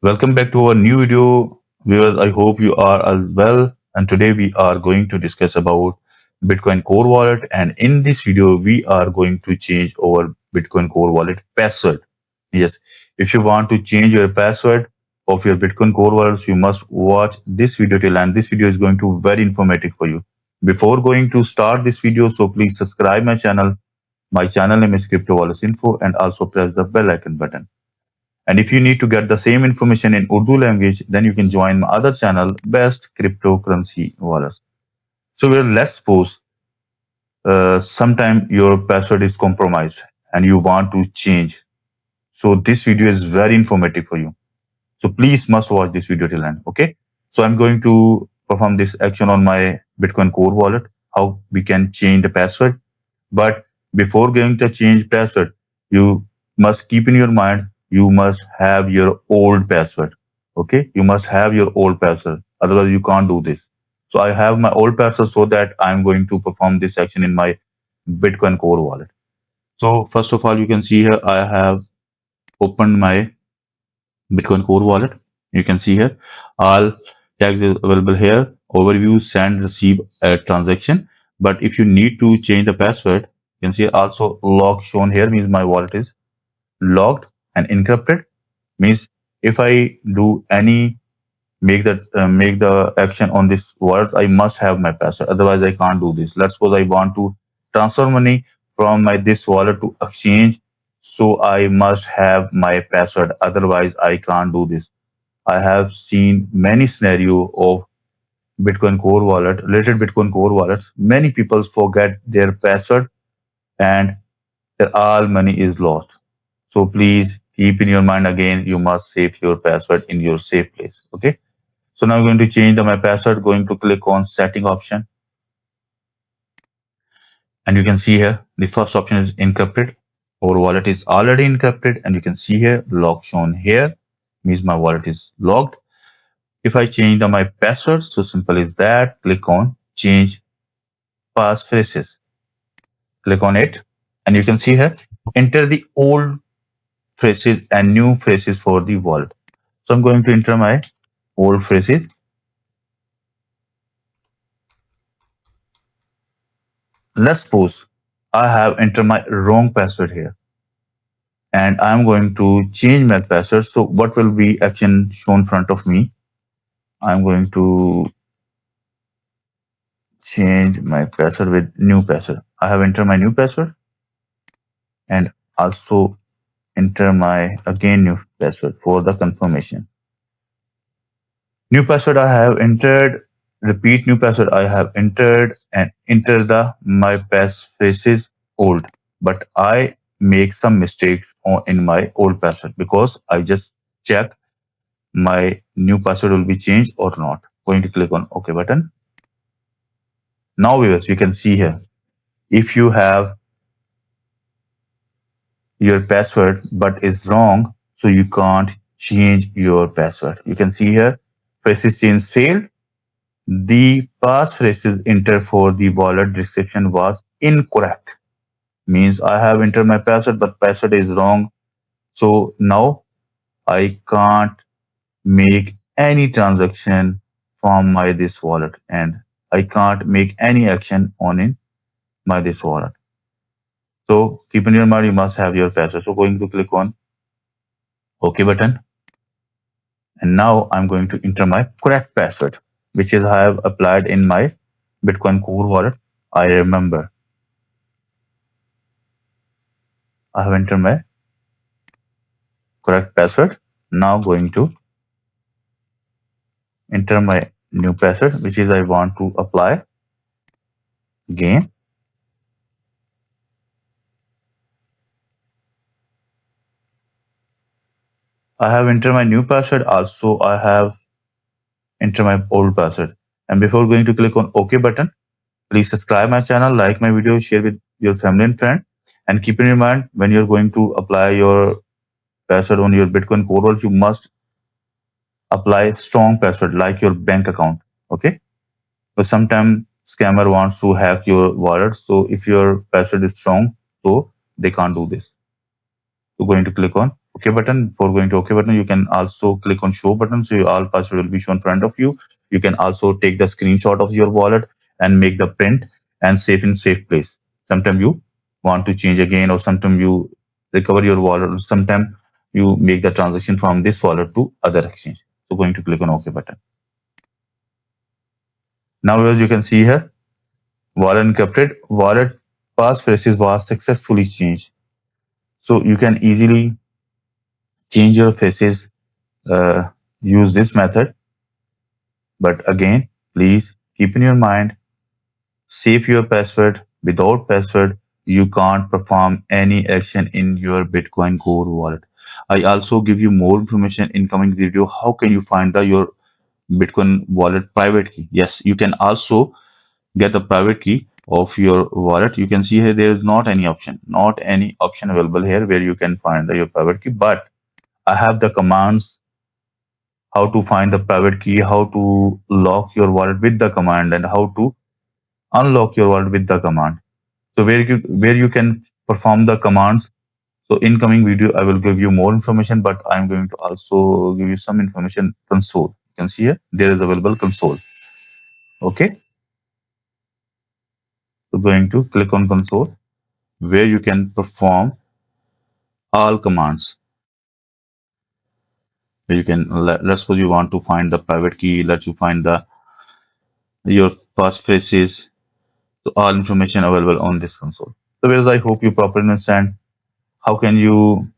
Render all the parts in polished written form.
Welcome back to our new video. Viewers, I hope you are as well. And today we are going to discuss about Bitcoin Core Wallet. And in this video, we are going to change our Bitcoin Core Wallet password. Yes, if you want to change your password of your Bitcoin Core Wallet, you must watch this video till end. This video is going to be very informative for you. Before going to start this video, so please subscribe my channel. My channel name is Crypto Wallets Info and also press the bell icon button. And if you need to get the same information in Urdu language, then you can join my other channel, Best Cryptocurrency Wallets. So let's suppose sometime your password is compromised and you want to change. So this video is very informative for you. So please must watch this video till end. Okay. So I'm going to perform this action on my Bitcoin Core wallet, how we can change the password. But before going to change password, you must keep in your mind, you must have your old password. Okay. You must have your old password. Otherwise you can't do this. So I have my old password so that I'm going to perform this action in my Bitcoin Core wallet. So first of all, you can see here, I have opened my Bitcoin Core wallet. You can see here, all tags is available here. Overview, send, receive, add transaction. But if you need to change the password, you can see also log shown here means my wallet is logged and encrypted. Means if I do any make the action on this wallet, I must have my password. Otherwise, I can't do this. Let's suppose I want to transfer money from my this wallet to exchange, so I must have my password. Otherwise, I can't do this. I have seen many scenario of Bitcoin Core wallet, related Bitcoin Core wallets. Many people forget their password and their all money is lost. So please keep in your mind again, you must save your password in your safe place. Okay. So now I'm going to change my password, going to click on setting option. And you can see here, the first option is encrypted. Our wallet is already encrypted. And you can see here, log shown here, means my wallet is logged. If I change my password, so simple is that, click on change passphrases. Click on it. And you can see here, enter the old phrases and new phrases for the wallet. So I'm going to enter my old phrases. Let's suppose I have entered my wrong password here and I'm going to change my password. So what will be action shown in front of me? I'm going to change my password with new password. I have entered my new password and also enter my again new password for the confirmation. New password I have entered, repeat new password I have entered and enter the my passphrases old. But I make some mistakes in my old password because I just check my new password will be changed or not. Going to click on OK button. Now viewers, you can see here, if you have your password but is wrong, so you can't change your password. You can see here, phrases change failed. The passphrases entered for the wallet description was incorrect. Means I have entered my password, but password is wrong. So now I can't make any transaction from my this wallet and I can't make any action on in my this wallet. So keep in your mind, you must have your password. So going to click on OK button. And now I'm going to enter my correct password, which is I have applied in my Bitcoin Core wallet. I remember I have entered my correct password. Now going to enter my new password, which is I want to apply again. I have entered my new password. Also, I have entered my old password. And before going to click on OK button, please subscribe my channel, like my video, share with your family and friend. And keep in mind, when you're going to apply your password on your Bitcoin Core wallet, you must apply strong password like your bank account. Okay. But sometimes scammer wants to hack your wallet. So if your password is strong, so they can't do this. So going to click on OK button. Before going to OK button, you can also click on show button. So your all password will be shown in front of you. You can also take the screenshot of your wallet and make the print and save in safe place. Sometimes you want to change again, or sometimes you recover your wallet, or sometimes you make the transaction from this wallet to other exchange. So going to click on OK button. Now as you can see here, wallet encrypted, wallet passphrases was successfully changed. So you can easily change your faces, use this method. But again, please keep in your mind, save your password. Without password, you can't perform any action in your Bitcoin Core wallet. I also give you more information in coming video. How can you find your Bitcoin wallet private key? Yes, you can also get the private key of your wallet. You can see here there is not any option available here where you can find your private key. But I have the commands how to find the private key, how to lock your wallet with the command, and how to unlock your wallet with the command. So where you can perform the commands. So in coming video, I will give you more information, but I'm going to also give you some information. Console. You can see here there is available console. Okay. So going to click on console where you can perform all commands. Where you can let's suppose you want to find the private key. Let you find the your passphrases. So all information available on this console. So whereas I hope you properly understand how can you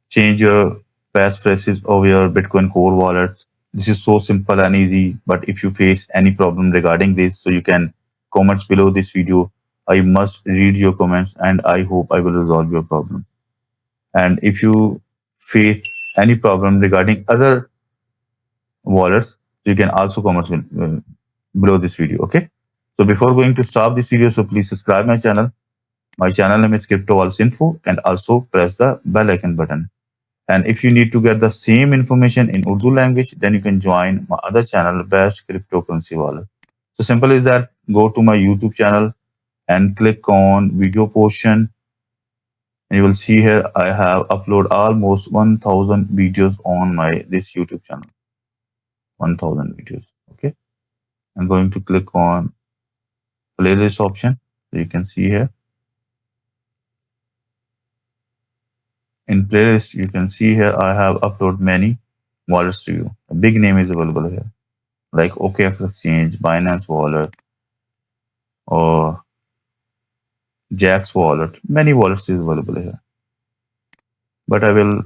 change your passphrases of your Bitcoin Core wallet. This is so simple and easy. But if you face any problem regarding this, so you can comments below this video. I must read your comments and I hope I will resolve your problem. And if you face any problem regarding other wallets, you can also comment below this video. Okay. So before going to stop this video, so please subscribe my channel. My channel name is Crypto Walls Info, and also press the bell icon button. And if you need to get the same information in Urdu language, then you can join my other channel, Best Cryptocurrency Wallet. So simple is that go to my YouTube channel and click on video portion. And you will see here I have uploaded almost 1000 videos on my this YouTube channel. 1000 videos. Okay. I'm going to click on playlist option. So you can see here. In playlist, you can see here I have uploaded many wallets to you. A big name is available here, like OKX Exchange, Binance Wallet, or Jax Wallet. Many wallets is available here. But I will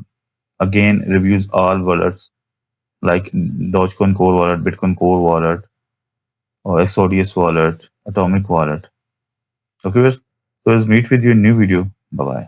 again reviews all wallets like Dogecoin Core Wallet, Bitcoin Core Wallet, or XODS Wallet, Atomic Wallet. Okay, so let's meet with you in new video. Bye bye.